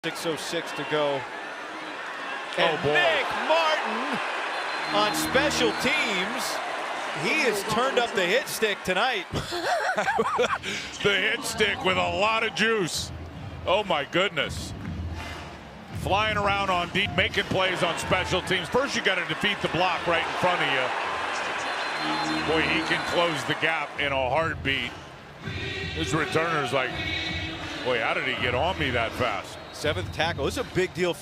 6:06 to go. And oh boy. Nick Martin on special teams. He has turned up the hit stick tonight. The hit stick with a lot of juice. Oh my goodness. Flying around on deep, making plays on special teams. First you got to defeat the block right in front of you. Boy, he can close the gap in a heartbeat. His returner's like, boy, how did he get on me that fast? 7th tackle. This is a big deal for